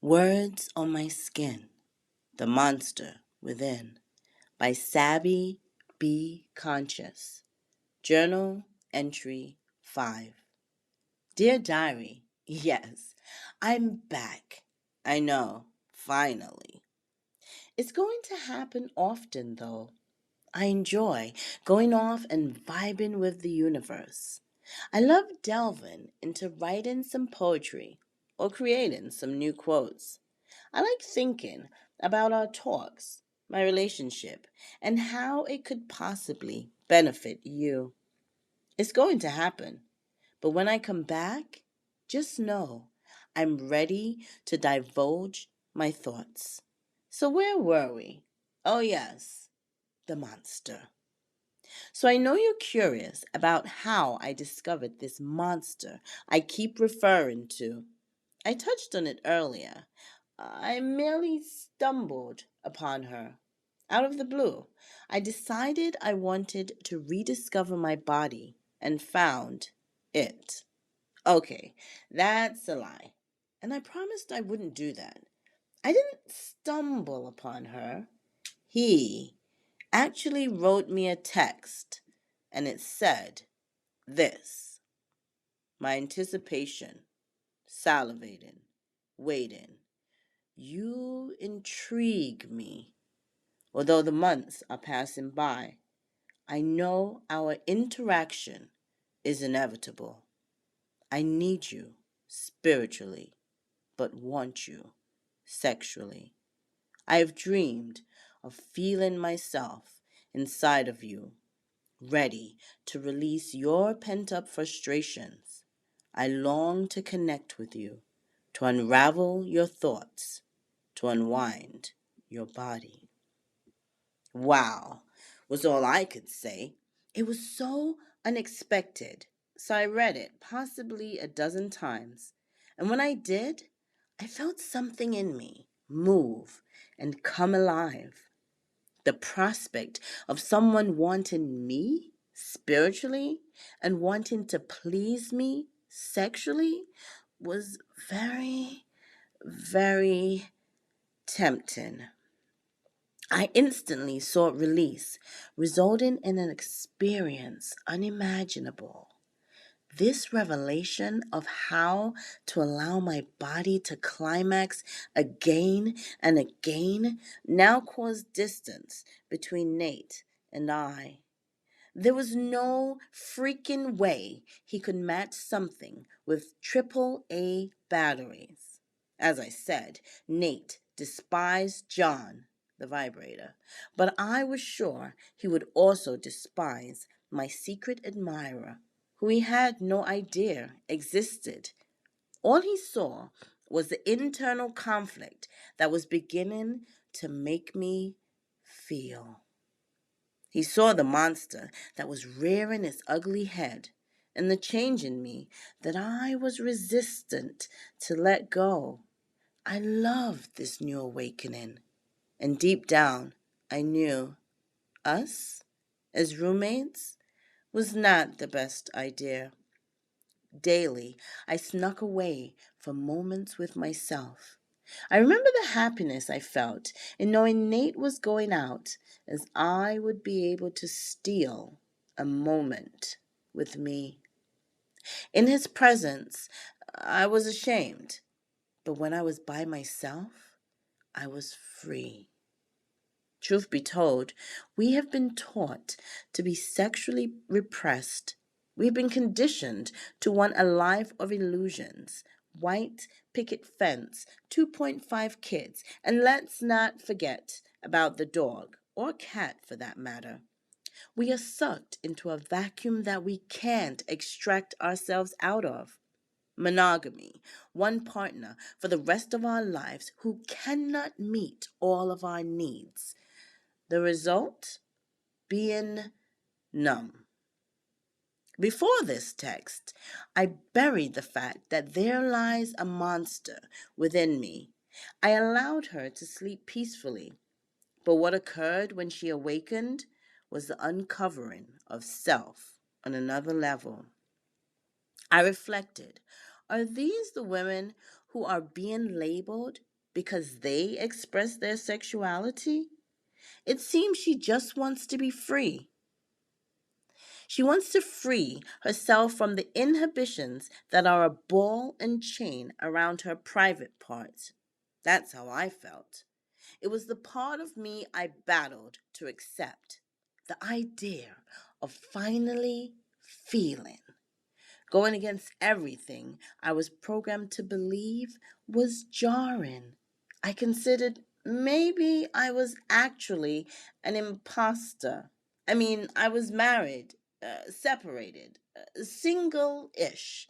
Words on My Skin, The Monster Within by Sabbi.B.Conscious. Journal Entry 5. Dear Diary, yes, I'm back. I know, finally. It's going to happen often, though. I enjoy going off and vibing with the universe. I love delving into writing some poetry or creating some new quotes. I like thinking about our talks, my relationship, and how it could possibly benefit you. It's going to happen. But when I come back, just know I'm ready to divulge my thoughts. So, where were we? Oh, yes, the monster. So, I know you're curious about how I discovered this monster I keep referring to. I touched on it earlier. I merely stumbled upon her. Out of the blue, I decided I wanted to rediscover my body and found it. Okay, that's a lie. And I promised I wouldn't do that. I didn't stumble upon her. He actually wrote me a text, and it said this: My anticipation, salivating, waiting. You intrigue me. Although the months are passing by, I know our interaction is inevitable. I need you spiritually, but want you sexually. I have dreamed of feeling myself inside of you, ready to release your pent up frustrations. I long to connect with you, to unravel your thoughts, to unwind your body. Wow, was all I could say. It was so unexpected, so I read it possibly a dozen times. And when I did, I felt something in me move and come alive. The prospect of someone wanting me spiritually and wanting to please me sexually was very, very tempting. I instantly sought release, resulting in an experience unimaginable. This revelation of how to allow my body to climax again and again now caused distance between Nate and I. There was no freaking way he could match something with triple A batteries. As I said, Nate despised John, the vibrator, but I was sure he would also despise my secret admirer, who he had no idea existed. All he saw was the internal conflict that was beginning to make me feel. He saw the monster that was rearing its ugly head and the change in me that I was resistant to let go. I loved this new awakening, and deep down I knew us as roommates was not the best idea. Daily, I snuck away for moments with myself. I remember the happiness I felt in knowing Nate was going out, as I would be able to steal a moment with me. In his presence, I was ashamed, but when I was by myself, I was free. Truth be told, we have been taught to be sexually repressed. We've been conditioned to want a life of illusions, white picket fence, 2.5 kids, and let's not forget about the dog, or cat for that matter. We are sucked into a vacuum that we can't extract ourselves out of. Monogamy, one partner for the rest of our lives who cannot meet all of our needs. The result? Being numb. Before this text, I buried the fact that there lies a monster within me. I allowed her to sleep peacefully, but what occurred when she awakened was the uncovering of self on another level. I reflected, are these the women who are being labeled because they express their sexuality? It seems she just wants to be free. She wants to free herself from the inhibitions that are a ball and chain around her private parts. That's how I felt. It was the part of me I battled to accept. The idea of finally feeling, going against everything I was programmed to believe, was jarring. I considered maybe I was actually an imposter. I mean, I was married, separated, single ish,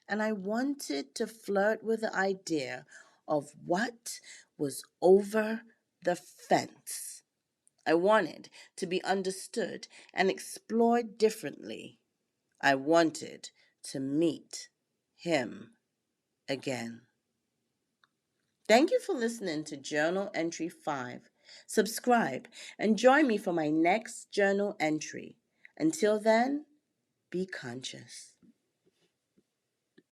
and I wanted to flirt with the idea of what was over the fence. I wanted to be understood and explored differently. I wanted to meet him again. Thank you for listening to Journal Entry 5. Subscribe and join me for my next journal entry. Until then, be conscious.